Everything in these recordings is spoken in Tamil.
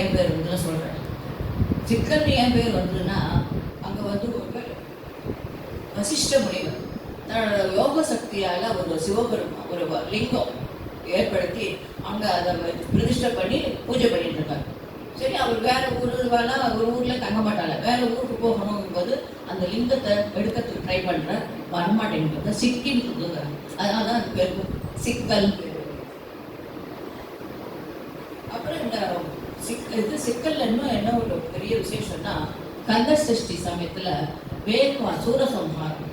ஏன் பேர் வந்துன்னு சொல்கிறேன். சிக்கல்னு ஏன் பேர் வந்ததுன்னா, அங்கே வந்து ஒரு வசிஷ்ட முனிவர் தன்னோட யோக சக்தியால் ஒரு சிவபெருமா ஒரு லிங்கம் ஏற்படுத்தி அங்கே அதை பிரதிஷ்டை பண்ணி பூஜை பண்ணிட்டு இருக்காரு. சரி, அவர் வேற ஊர்லாம் ஒரு ஊரில் தங்க மாட்டாங்க, வேற ஊருக்கு போகணுங்கும்போது அந்த லிங்கத்தை எடுக்கிறதுக்கு ட்ரை பண்ணுற வரமாட்டேங்கிறது சிக்கின்னு சொல்லுங்கிறாங்க. அதனால தான் அது பேர் சிக்கல். அப்புறம் இந்த சிக்கல்ல இன்னும் என்ன ஒரு பெரிய விசேஷம்னா, கந்த சஷ்டி சமயத்தில் வேல்வா சூரசம்ஹாரம்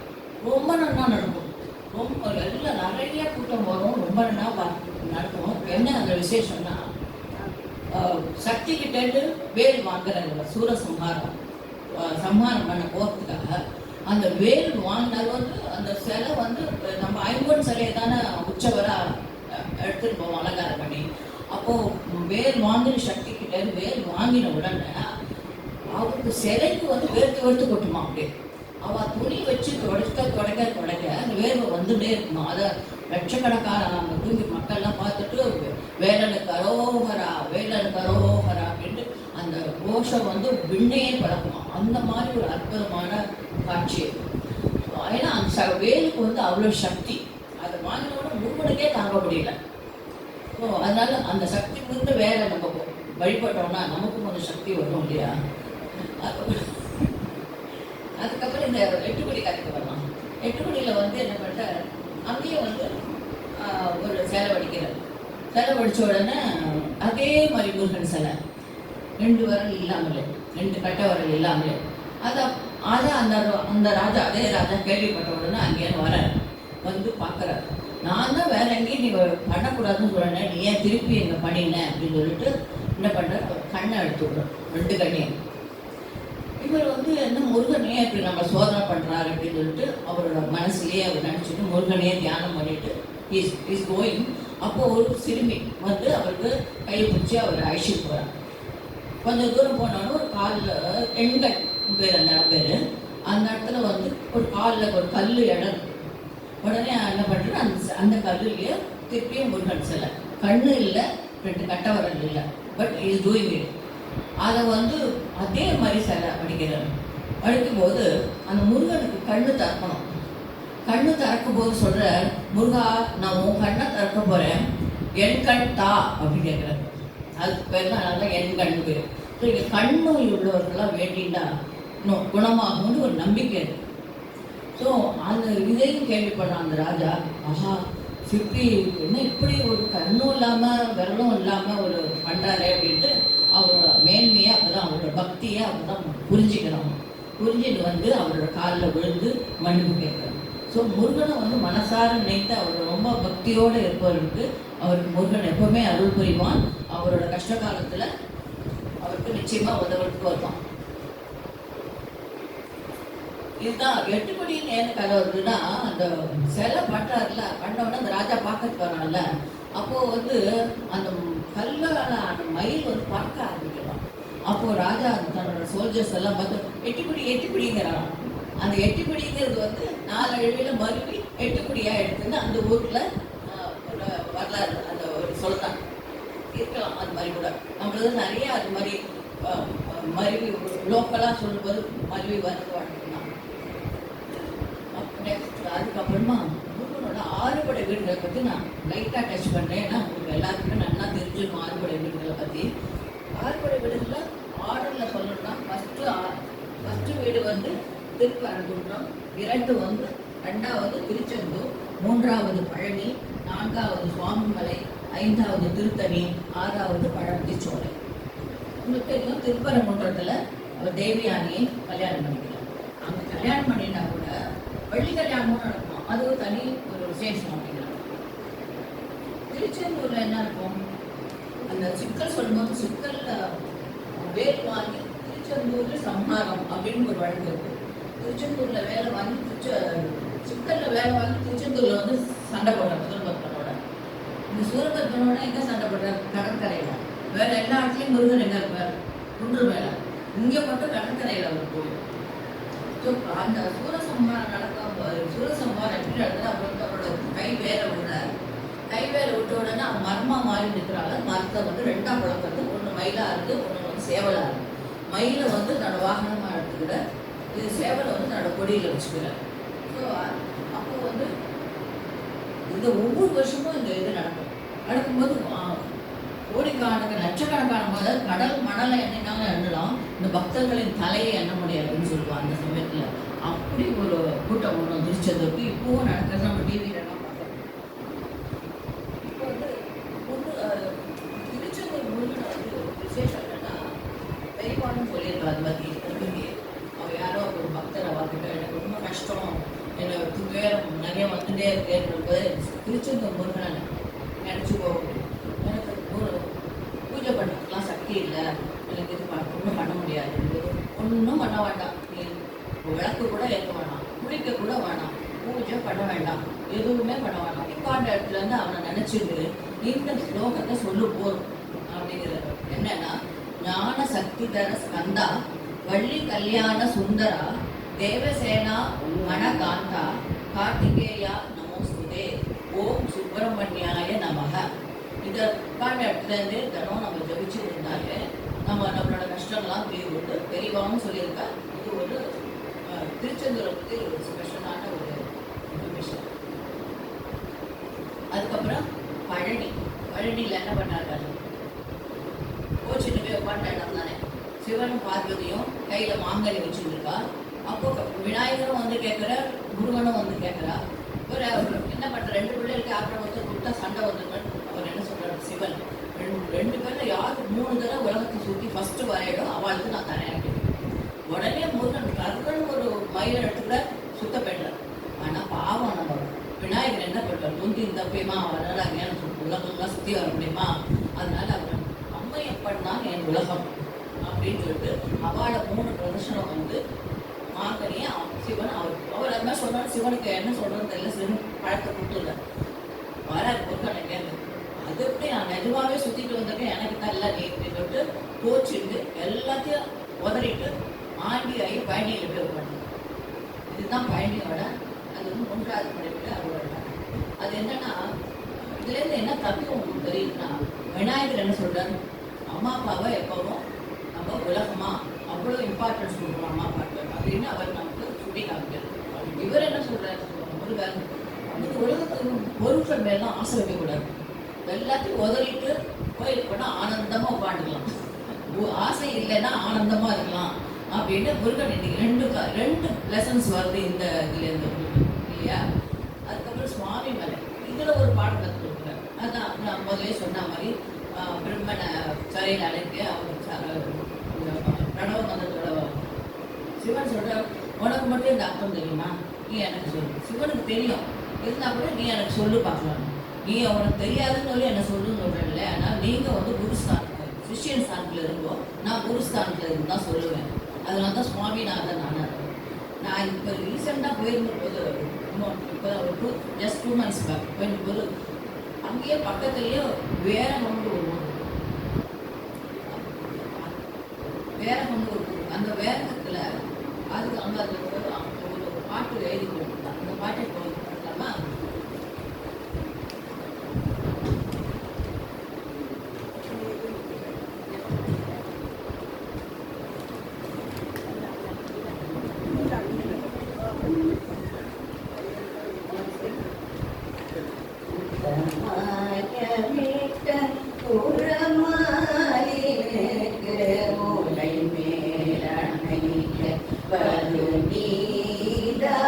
ரொம்ப நல்லா நடக்கும். ரொம்ப எல்லாம் நிறைய கூட்டம் வரும், ரொம்ப நல்லா நடக்கும். என்ன அந்த விசேஷம்னா, சக்தி கிட்டேருந்து வேல் வாங்குறாங்க சூரசம்ஹாரம் சம்ஹாரம் பண்ண போகிறதுக்காக. அந்த வேல் வாங்கினது வந்து அந்த சிலை வந்து நம்ம ஐம்பொன் சிலையை தானே உற்சவராக எடுத்துகிட்டு போவோம் அலங்காரம் பண்ணி. அப்போது வேல் வாங்கின சக்தி கிட்டேருந்து வேல் வாங்கின உடனே அவருக்கு சிலைக்கு வந்து வேர்த்து கொட்டுமா. அப்படியே அவள் துணி வச்சு தொடக்க அந்த வேர்வை வந்துட்டே இருக்குமா. அதை லட்சக்கணக்கான நம்ம தூங்கி மக்கள்லாம் பார்த்துட்டு வேலனுக்கு அரோகரா அப்படின்ட்டு அந்த கோஷம் வந்து விண்ணையே பழக்குமா. அந்த மாதிரி ஒரு அற்புதமான காட்சி. ஏன்னா அந்த வேலுக்கு வந்து அவ்வளோ சக்தி. அதை வாங்கினோட முருகனுக்கே தாங்க முடியல. ஸோ அதனால அந்த சக்தி வந்து வேற நம்ம வழிபட்டோம்னா நமக்கும் கொஞ்சம் சக்தி வரும் இல்லையா. அதுக்கப்புறம் இந்த எட்டுக்குடி கதைக்கு வரலாம். எட்டுக்குடியில் வந்து என்ன பண்ணுறார், அங்கேயும் வந்து ஒரு சேலை வடிக்கிறார். சேலை வடித்த உடனே அதே மாதிரி முருகன் சிலை 2 விரல் இல்லாமலே, 2 கட்டை விரல் இல்லாமலே அதை அந்த ராஜா அதே ராஜா கேள்விப்பட்ட உடனே அங்கேயும் வரார், வந்து பார்க்குறாரு. நான் தான் வேற எங்கேயும் நீ பண்ணக்கூடாதுன்னு சொல்கிறேன், நீ ஏன் திருப்பி எங்கே பண்ணினேன் அப்படின்னு சொல்லிட்டு என்ன பண்ணுற, கண்ணை எடுத்து விடுறோம் 2 கண்ணையும். இவர் வந்து என்ன முருகனையே இப்படி நம்ம சோதனை பண்ணுறாரு அப்படின்னு சொல்லிட்டு அவரோட மனசுலேயே அவர் நினச்சிட்டு முருகனையே தியானம் பண்ணிட்டு இஸ் கோயிங். அப்போது ஒரு சிறுமி வந்து அவருக்கு கையை பிடிச்சி அவர் அழைச்சிட்டு போகிறார். கொஞ்சம் தூரம் போனாலும் ஒரு காலில் எண்கள் பேர் அந்த இடம் பேர், அந்த இடத்துல வந்து ஒரு காலில் ஒரு கல் இடம். உடனே என்ன பண்ணுறது, அந்த கல்லுலேயே திருப்பியும் முருகன் சிலை, கண்ணு இல்லை, 2 கட்டவரல் இல்லை, பட் இஸ் டூயிங் இட். அதை வந்து அதே மாதிரி சிலை படிக்கிறார். படிக்கும்போது அந்த முருகனுக்கு கண்ணு திறக்கணும். கண்ணு திறக்கும் போது சொல்கிற, முருகா நான் உன் கண்ணை திறக்க போகிறேன், என் கண் தா அப்படின்னு கேட்குறாரு. அதுக்கு பேர் தான் நல்லா என் கண் பேர். ஸோ இங்கே கண் நோய் உள்ளவர்கள்லாம் வேண்டின்னா இன்னும் குணமாகும்னு ஒரு நம்பிக்கை இருக்குது. ஸோ அந்த இதையும் கேள்விப்படுற அந்த ராஜா, ஆஹா சிற்பி என்ன இப்படி ஒரு கண்ணும் இல்லாமல் விரலும் இல்லாமல் ஒரு பண்ணுறாரே அப்படின்ட்டு அவரோட மேன்மையை அப்போதான், அவரோட பக்தியை அப்போதான் புரிஞ்சுக்கிறாங்க. புரிஞ்சுட்டு வந்து அவரோட காலில் விழுந்து மன்னிப்பு கேட்குறாங்க. ஸோ முருகனை வந்து மனசார நினைத்து அவர் ரொம்ப பக்தியோடு இருப்பவருக்கு அவருக்கு முருகன் எப்பவுமே அருள் புரிவான். அவரோட கஷ்ட காலத்தில் அவருக்கு நிச்சயமாக உதவுறதுக்கு வருவான். இதுதான் எட்டுக்குடின்னு ஏன்னு கதை வருதுன்னா, அந்த சிலை பண்ணுறாருல, பண்ணோடனே அந்த ராஜா பார்க்கறதுக்கு வரான்ல, அப்போது வந்து அந்த கல்லால் அந்த மயில் வந்து பார்க்க ஆரம்பிக்கலாம். அப்போது ராஜா தன்னோட சோல்ஜர்ஸ் எல்லாம் பார்த்து எட்டுக்குடிங்கிறான். அந்த எட்டுக்குடிங்கிறது வந்து 4 அழிவில் மருவி எட்டுக்குடியாக எடுத்துன்னு அந்த ஊரில் ஒரு வரலாறு அந்த ஒரு சொல்கிறாங்க. இருக்கலாம் அது மாதிரி கூட. நம்மளது நிறைய அது மாதிரி மருவி லோக்கலாக சொல்லும்போது மருவி வந்து வழங்கலாம். அதுக்கப்புறமா முருகனோட 6 படை வீடுகளை பற்றி நான் லைட்டாக டச் பண்ணுறேன். ஏன்னா உங்களுக்கு எல்லாருக்குமே நல்லா தெரிஞ்சிருக்கும் 6 படை வீடுகளை பற்றி. 6 படை வீடுகளில் ஆர்டரில் சொல்லணும்னா ஃபஸ்ட்டு வீடு வந்து திருப்பரங்குன்றம், 2 வந்து 2வது திருச்செந்தூர், 3வது பழனி, 4வது சுவாமிமலை, 5வது திருத்தணி, 6வது பழமுதிர்ச்சோலை. உங்களுக்கு தெரியும் திருப்பரங்குன்றத்தில் அவர் தேவியானியை கல்யாணம் பண்ணிக்கலாம். அங்கே கல்யாணம் பண்ணினா கூட வள்ளி கல்யாணமும் நடக்கும். அது ஒரு தனி ஒரு விசேஷம் அப்படிங்கிறாங்க. திருச்செந்தூரில் என்ன இருக்கும், அந்த சிக்கல் சொல்லும்போது சிக்கலில் வேல் வாங்கி திருச்செந்தூரில் சம்ஹாரம் அப்படின்னு ஒரு வழக்கு இருக்குது. திருச்செந்தூரில் வேலை வாங்கி சிக்கலில் வேலை வாங்கி திருச்செந்தூரில் வந்து சண்டை போடுறாங்க சூரபத்மனோட. இந்த சூரபத்மனோட எங்கே சண்டை போடுறாரு, கடற்கரையில். வேறு எல்லா இடத்துலையும் முருகன் எங்கே இருப்பார், குன்று மேலே. இங்கே மட்டும் கடற்கரையில் அவர் போயிடும். ஸோ அந்த சூரசம்ஹாரம் நடக்கும். சூரசம்ஹாரம் எப்படி நடக்குது, அவரோட கை வேற விட ஹைவேல விட்ட உடனே அவன் மரமா மாறி நிற்கிறாங்க. மரத்தை வந்து ரெண்டா குழப்பது, ஒன்று மயிலா இருக்கு, ஒன்று வந்து சேவலா இருக்கு. மயிலை வந்து என்னோட வாகனமா எடுத்துக்கிற, இது சேவலை வந்து என்னோட கொடியில வச்சுக்கிறேன். ஸோ அப்போ வந்து இந்த ஒவ்வொரு வருஷமும் இந்த இது நடக்கும். நடக்கும்போது கோடிக்கணக்கான லட்சக்கணக்கான முதல் கடல் மணலை எண்ணினாலும் எண்ணலாம், இந்த பக்தர்களின் தலையை எண்ண முடியாதுன்னு சொல்லுவாங்க. அந்த சமயத்துல அப்படி ஒரு கூட்டம் ஒன்று திருச்செந்தூருக்கு இப்பவும் நடக்கிறது நம்ம டிவியிலலாம் பார்க்குறோம். இப்போ வந்து திருச்செந்தூர் முருகனை வந்து விசேஷம் என்னன்னா, பெரியவான்னு சொல்லியிருக்காரு அது பற்றி திருப்பி. அவள் யாரோ ஒரு பக்தர் அவர்கிட்ட எனக்கு ரொம்ப கஷ்டம், எனக்கு துயரம் நிறைய வந்துட்டே இருக்கேன்றது திருச்செந்தூர் முருகனை நினச்சிக்கோ, எனக்கு ஒரு பூஜை பண்ணுறதுக்கெலாம் சக்தி இல்லை, எனக்கு இது ஒன்றும் பண்ண முடியாது, ஒன்றும் பண்ண வேண்டாம், நீ விளக்கு கூட ஏற்க வேணாம், குளிக்க கூட வேணாம், பூஜை பண்ண வேண்டாம், எதுவுமே பண்ண வேண்டாம், உட்காண்ட இடத்துலேருந்து அவனை நினச்சிட்டு இந்த ஸ்லோகத்தை சொல்லு போதும் அப்படிங்கிறது. என்னன்னா, ஞான சக்தி தர ஸ்கந்தா வள்ளி கல்யாண சுந்தரா தேவசேனா மணகாந்தா கார்த்திகேயா நமோஸ்துதே ஓம் சுப்பிரமணியாய நமக. இதை உட்காண்ட இடத்துலேருந்து தினம் நம்ம ஜபிச்சு இருந்தாலே நம்மளோட கஷ்டம்லாம் தீர்வுண்டு. பெரியவான்னு சொல்லியிருக்கா. இது ஒரு திருச்செந்தூரை பற்றி ஒரு ஸ்பெஷலான ஒரு இன்ஃபர்மேஷன். அதுக்கப்புறம் பழனியில் என்ன பண்ணாரு, கோச்சிட்டு போய் உட்காண்ட இடம் தானே. சிவனும் பார்வதியும் கையில் மாங்கனி வச்சுருக்கா. அப்போ விநாயகரும் வந்து கேட்குறார், முருகனும் வந்து கேட்குறா. ஒரு என்ன பண்ணுற, ரெண்டு பிள்ளைகளுக்கு அப்புறம் வந்து கொடுத்தா சண்டை வந்துருன்னு அவர் என்ன சொல்கிறார் சிவன். ரெண்டு பேரில் யாருக்கு 3 தடவை உலகத்தை சுற்றி ஃபஸ்ட்டு வரையிடும் அவளுக்கு நான் தரேன். உடனே முருகன் கருகன் ஒரு மயிலை எடுத்துக்கிற சுத்த பெண்கள். ஆனால் பாவம் நம்ம விநாயகர் என்ன பண்ணுறார், முந்தி தப்பியமா வர்றாங்க உலகம்லாம் சுற்றி வர முடியுமா, அதனால அவர் அம்மையப்பன் தான் என் உலகம் அப்படின்னு சொல்லிட்டு அவளை 3 பிரதர்ஷனம் வந்து மாங்கனியை சிவன் அவர் அது மாதிரி சொன்னாலும் சிவனுக்கு என்ன சொல்றதுன்னு தெரியல. சிவன் பழத்தை கொடுத்துருல வர முருகனை கேட்டு அது எப்படி நான் நிஜமாவே சுத்திட்டு வந்திருக்கேன், எனக்கு தான் எல்லாம் நீ இப்படி சொல்லிட்டு கோச்சிட்டு எல்லாத்தையும் உதறிட்டு ஆண்டி ஆகி பழனியில் போய் உட்காந்து. இதுதான் பழனியோட அது வந்து 3வது படைப்பில் அவரோட. அது என்னன்னா, இதுலேருந்து என்ன தத்துவம் உங்களுக்கு தெரியுதுன்னா, விநாயகர் என்ன சொல்றாரு, அம்மா அப்பாவை எப்பவும் நம்ம உலகமா அவ்வளோ இம்பார்ட்டன்ஸ் கொடுக்குறோம் அம்மா அப்பாட்டு அப்படின்னு அவர் நமக்கு சுட்டி காமிக்கிறார். இவர் என்ன சொல்றாரு, முருகன் அந்த உலகத்துக்கு பொருட்கள் மேலாம் ஆசை வைக்கக்கூடாது, எல்லாத்தையும் உதறிட்டு கோயிலுக்கு போனால் ஆனந்தமாக உட்காந்துக்கலாம், ஆசை இல்லைன்னா ஆனந்தமாக இருக்கலாம் அப்படின்னு முருகன் இன்னைக்கு 2 லெசன்ஸ் வருது இந்த இதுலேருந்து இல்லையா. அதுக்கப்புறம் சுவாமி மலை இதில் ஒரு பாடம் கற்றுக் கொடுக்குறாரு. அதுதான் நான் முதலே சொன்ன மாதிரி பிரம்மனை சிறையில் அடைக்க அவர் பிரணவ மந்திரத்தோட சிவன் சொல்ற, உனக்கு மட்டும் இந்த அர்த்தம் தெரியுமா, நீ எனக்கு சொல்லு. சிவனுக்கு தெரியும், இருந்தால் கூட நீ எனக்கு சொல்லு பார்க்கலாம். நீ அவனுக்கு தெரியாதுன்னு சொல்லி என்ன சொல்லுன்னு சொல்கிறேன்ல. ஆனால் நீங்கள் வந்து குருஸ்தானத்தில் கிறிஸ்டியன் ஸ்தானத்தில் இருந்தோம், நான் குருஸ்தானத்தில் இருந்து தான் சொல்லுவேன். அதனால தான் சுவாமிநாதன் நான் இப்போ ரீசெண்டாக போயிருந்த போது, இப்போ ஒரு ஜஸ்ட் 2 months பேக் போயிருந்தபோது அங்கேயே பக்கத்துலேயே வேரகம்னு ஒரு அந்த வேரகத்தில் அதுக்கு அங்கே ஒரு பாட்டு எழுதி கொடுத்தாங்க. அந்த பாட்டை பண்ணலாமா? But you need a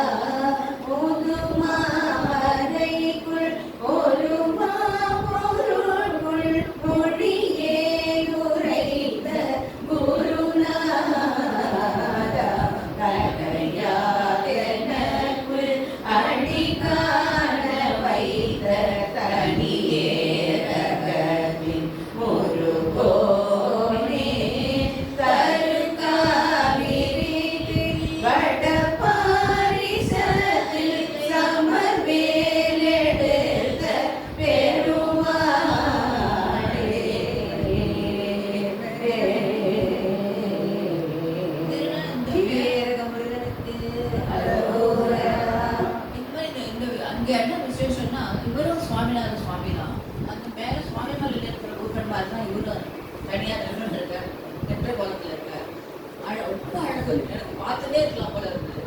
இருக்கலாம் போல இருந்தது.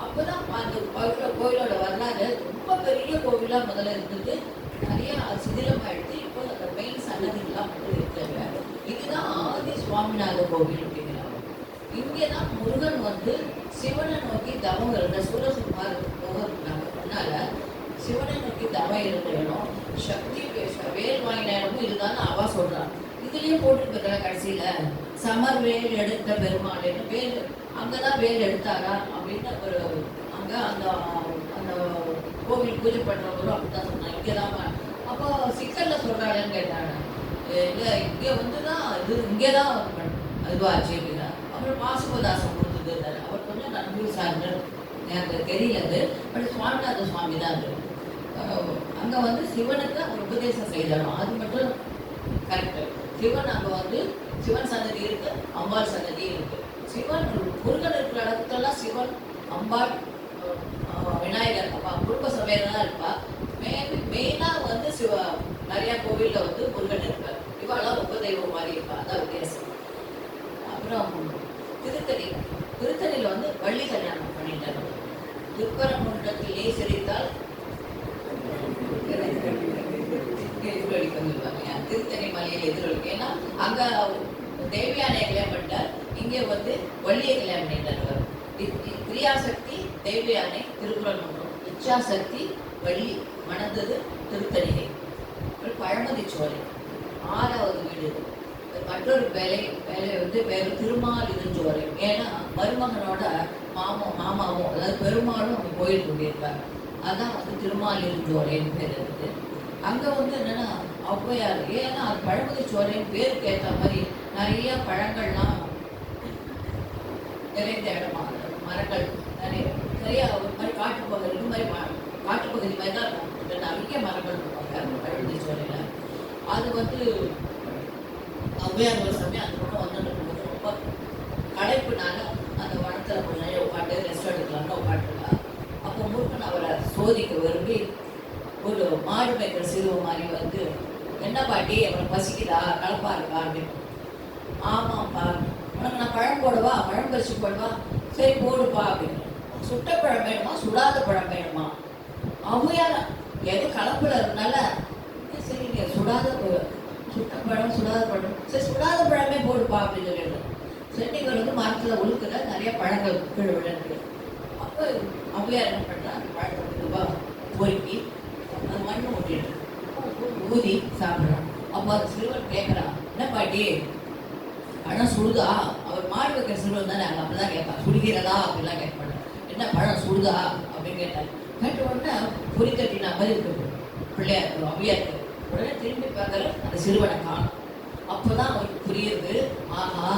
அப்பதான் அந்த கோயிலோட வரலாறு ரொம்ப பெரிய கோவிலா முதல்ல இருந்தது, நிறைய சிதிலமாயிடுச்சு. இப்போ அந்த மெயின் சன்னதிகள்லாம் வந்து இருக்காங்க. இதுதான் ஆதி சுவாமிநாத கோவில் அப்படிங்கிறாங்க. இங்கேதான் முருகன் வந்து சிவனை நோக்கி தவம் இருந்த சூரசுமார் போகிறதுனால முன்னால சிவனை நோக்கி தவம் இருந்த இடம், சக்தி வேல் வாங்கின இடமும் இதுதான் அவா சொல்றான். இதுலயும் போட்டுருக்கிற கடைசியில சமர் வேல் எடுத்த பெருமாள்னு வேல், அங்கதான் வேல் எடுத்தாரா அப்படின்னு ஒரு அங்க அந்த அந்த கோவில் பூஜை பண்றவங்களும் அப்படிதான் சொன்னாங்க. இங்கதான் அப்போ சிக்கல்ல சொல்றாங்கன்னு கேட்டாங்க. இல்ல இங்க வந்துதான் இது இங்கேதான் இதுவாச்சு அப்படின்னா. அப்புறம் பாசுபதாசம் கொடுத்துட்டு அவர் கொஞ்சம் நன்மை சார்ந்தர், எனக்கு தெரியல அது, பட் சுவாமிநாத சுவாமி தான் அது. அங்க வந்து சிவனுக்கு அவர் உபதேசம் செய்தாலும் அது மட்டும் கரெக்ட். சிவன் அங்க வந்து சிவன் சன்னதி இருக்கு, அம்பாள் சன்னதி இருக்கு. சிவன் முருகன் இருக்கிற இடத்துலலாம் சிவன், அம்பாள், விநாயகர், அப்பா குடும்ப சபையில தான் இருப்பா. மெயினா வந்து நிறைய கோவில்ல வந்து முருகன் இருப்பார். இவாளெல்லாம் உபதெய்வம் மாதிரி இருப்பா, அதான் வித்தியாசம். அப்புறம் திருத்தணியில வந்து வள்ளி கல்யாணம் பண்ணிட்டாங்க. திருப்பரங்குன்றத்திலே சிரித்தால் எதிரொலிப்பாங்க, திருத்தணி மலையில் எதிரொலிக்கும். ஏன்னா அங்க தேவியானை கல்யாணம் பண்ணிட்டார், இங்கே வந்து வள்ளியை கல்யாணம் பண்ணிட்டார். கிரியாசக்தி தேவியானை திருப்பரங்குன்றம், இச்சாசக்தி வள்ளி மணந்தது திருத்தணிகை. பழமதி சோலை 6வது வீடு. மற்றொரு வேலை வந்து வேறு திருமால் இருஞ்சோலை. ஏன்னா மருமகனோட மாமாவும் அதாவது பெருமாளும் அவங்க கோயில் கொண்டிருப்பாங்க. அதான் வந்து திருமால் இருஞ்சோலைன்னு பேர் இருக்குது. அங்க வந்து என்னன்னா ஔவையார், ஏன்னா அது பழமதி சோலைன்னு பேருக்கு ஏற்ற மாதிரி நிறைய பழங்கள்லாம் நிறைந்த இடமா, மரங்கள் நிறைய ஒரு மாதிரி காட்டுப்பகுதி, இது மாதிரி காட்டுப்பகுதி மாதிரி தான் இருக்கும். நிறைய மரங்கள் இருப்பாங்க பழமதி சோலையில. அது வந்து ஔவையார் ஒரு சமயம் அந்த பக்கம் வந்துட்டு ரொம்ப களைப்புனால அந்த வனத்தில் கொஞ்சம் நேரம் உட்காந்து ரெஸ்ட் எடுக்கலாம்னு உட்காந்துருக்கா. அப்போ முருகன் அவரை சோதிக்க விரும்பி ஒரு மாடு மேய்க்கிற சிறுவ மாதிரி வந்து, என்ன பாட்டி அவனை பசிக்குதா, கலப்பா இருக்கா அப்படின்னு. ஆமாப்பா, உனக்கு நான் பழம் போடவா, பழம் பறிச்சு போடுவா, சரி போடுப்பா அப்படின்னு. சுட்ட பழம் வேணுமா சுடாத பழம் வேணுமா? ஔவையார் எது கலப்புல இருந்தால சரி நீங்க சுட்ட பழம் சுடாத பழம், சரி சுடாத பழமே போடுப்பா அப்படின்னு சொல்லிடுறேன். சென்னைகள் வந்து மரத்துல உழுக்குற நிறைய பழங்கள் கீழே விழுந்து. அப்போ ஔவையார் என்ன பண்றா, அந்த பழத்தை ரூபா பொறுக்கி அந்த மண்ணு ஊட்டிட்டு ஊதி சாப்பிட்றான். அப்போ அந்த சிறுவன் கேட்கறான், என்ன பாட்டி பழம் சுடுதா? அவர் மாடு வைக்கிற சிறுவன் தானே, அங்கே அப்படிதான் கேட்பான், சுடுகிறதா அப்படிலாம் கேட்க மாட்டேன். என்ன பழம் சுடுதா அப்படின்னு கேட்டார். கேட்ட உடனே பொறி கட்டின மாதிரி இருக்கு பிள்ளையார் ஔவையாருக்கு. உடனே திரும்பி பார்க்கற அந்த சிறுவனை காணும். அப்போதான் அவருக்கு புரியுது, ஆஹா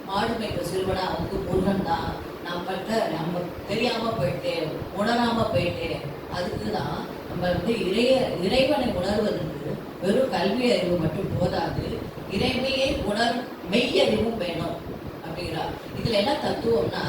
மாடு மேய்க்கிற சிறுவனா வந்து முருகன் தான், நம்ம தெரியாம போயிட்டேன், உணராம போயிட்டேன். அதுக்கு தான் நம்ம வந்து இறைவனை உணர்வதற்கு வெறும் கல்வி அறிவு மட்டும் போதாது, இறைமையை மெய் அறிவும் வேணும் அப்படிங்கிறார். இதுல என்ன தத்துவம்னா,